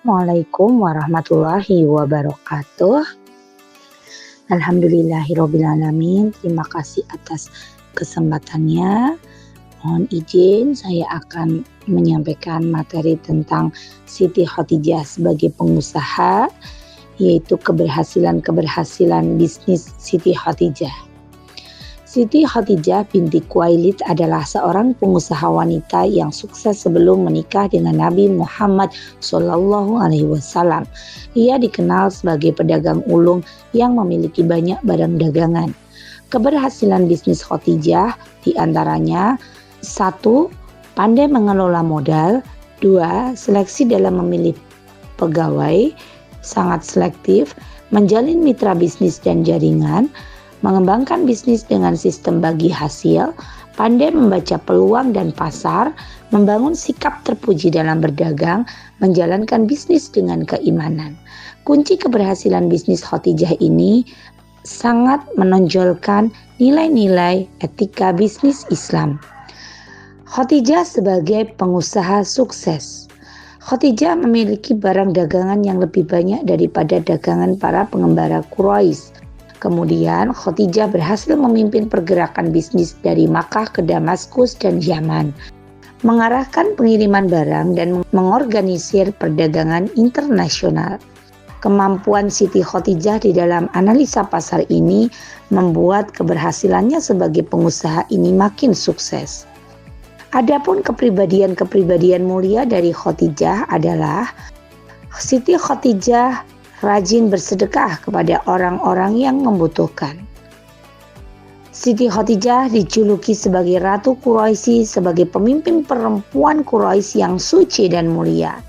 Assalamualaikum warahmatullahi wabarakatuh. Alhamdulillahirrabbilalamin. Terima kasih atas kesempatannya. Mohon izin saya akan menyampaikan materi tentang Siti Khadijah sebagai pengusaha, yaitu keberhasilan bisnis Siti Khadijah. Siti Khadijah binti Khuwailid adalah seorang pengusaha wanita yang sukses sebelum menikah dengan Nabi Muhammad SAW. Ia dikenal sebagai pedagang ulung yang memiliki banyak barang dagangan. Keberhasilan bisnis Khadijah diantaranya 1. Pandai mengelola modal. 2. Seleksi dalam memilih pegawai, sangat selektif, menjalin mitra bisnis dan jaringan, mengembangkan bisnis dengan sistem bagi hasil, pandai membaca peluang dan pasar, membangun sikap terpuji dalam berdagang, menjalankan bisnis dengan keimanan. Kunci keberhasilan bisnis Khadijah ini sangat menonjolkan nilai-nilai etika bisnis Islam. Khadijah sebagai pengusaha sukses. Khadijah memiliki barang dagangan yang lebih banyak daripada dagangan para pengembara Quraisy. Kemudian Khadijah berhasil memimpin pergerakan bisnis dari Makkah ke Damaskus dan Yaman, mengarahkan pengiriman barang dan mengorganisir perdagangan internasional. Kemampuan Siti Khadijah di dalam analisa pasar ini membuat keberhasilannya sebagai pengusaha ini makin sukses. Adapun kepribadian mulia dari Khadijah adalah Siti Khadijah rajin bersedekah kepada orang-orang yang membutuhkan. Siti Khadijah dijuluki sebagai Ratu Quraisy, sebagai pemimpin perempuan Quraisy yang suci dan mulia.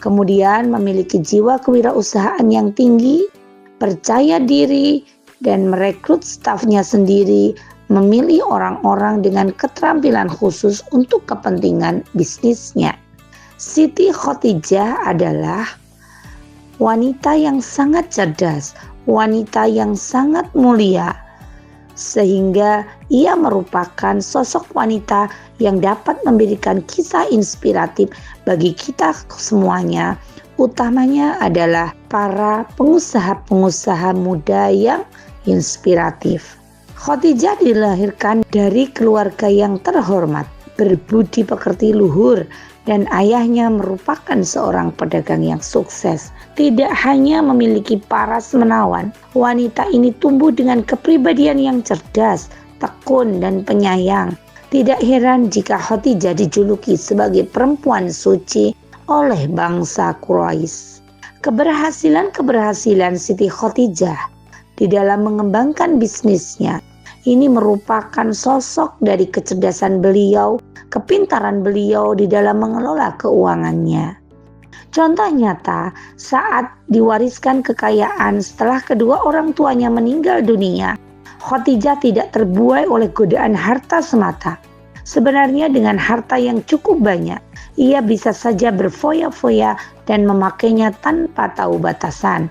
Kemudian memiliki jiwa kewirausahaan yang tinggi, percaya diri, dan merekrut stafnya sendiri, memilih orang-orang dengan keterampilan khusus untuk kepentingan bisnisnya. Siti Khadijah adalah wanita yang sangat cerdas, wanita yang sangat mulia, sehingga ia merupakan sosok wanita yang dapat memberikan kisah inspiratif bagi kita semuanya, utamanya adalah para pengusaha-pengusaha muda yang inspiratif. Khadijah dilahirkan dari keluarga yang terhormat, berbudi pekerti luhur, dan ayahnya merupakan seorang pedagang yang sukses. Tidak hanya memiliki paras menawan, wanita ini tumbuh dengan kepribadian yang cerdas, tekun, dan penyayang. Tidak heran jika Khadijah dijuluki sebagai perempuan suci oleh bangsa Quraisy. Keberhasilan Siti Khadijah di dalam mengembangkan bisnisnya ini merupakan sosok dari kecerdasan beliau, kepintaran beliau di dalam mengelola keuangannya. Contoh nyata, saat diwariskan kekayaan setelah kedua orang tuanya meninggal dunia, Khadijah tidak terbuai oleh godaan harta semata. Sebenarnya dengan harta yang cukup banyak, ia bisa saja berfoya-foya dan memakainya tanpa tahu batasan.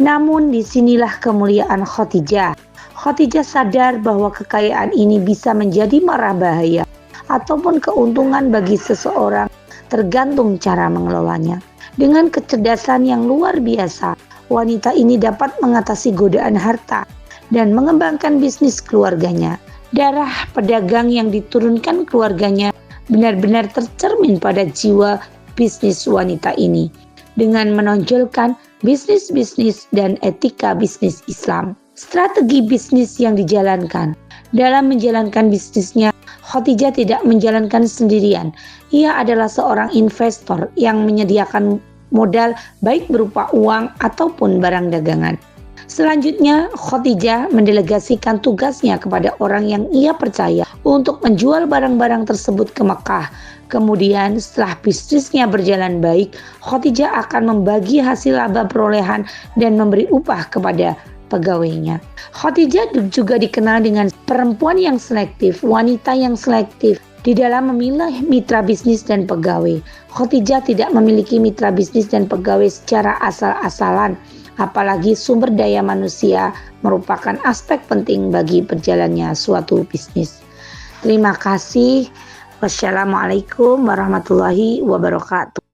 Namun disinilah kemuliaan Khadijah. Khadijah sadar bahwa kekayaan ini bisa menjadi mara bahaya ataupun keuntungan bagi seseorang, tergantung cara mengelolanya. Dengan kecerdasan yang luar biasa, wanita ini dapat mengatasi godaan harta dan mengembangkan bisnis keluarganya. Darah pedagang yang diturunkan keluarganya benar-benar tercermin pada jiwa bisnis wanita ini dengan menonjolkan bisnis dan etika bisnis Islam. Strategi bisnis yang dijalankan. Dalam menjalankan bisnisnya, Khadijah tidak menjalankan sendirian. Ia adalah seorang investor yang menyediakan modal baik berupa uang ataupun barang dagangan. Selanjutnya, Khadijah mendelegasikan tugasnya kepada orang yang ia percaya untuk menjual barang-barang tersebut ke Mekah. Kemudian setelah bisnisnya berjalan baik, Khadijah akan membagi hasil laba perolehan dan memberi upah kepada pegawainya. Khadijah juga dikenal dengan perempuan yang selektif, wanita yang selektif di dalam memilih mitra bisnis dan pegawai. Khadijah tidak memiliki mitra bisnis dan pegawai secara asal-asalan, apalagi sumber daya manusia merupakan aspek penting bagi berjalannya suatu bisnis. Terima kasih. Wassalamualaikum warahmatullahi wabarakatuh.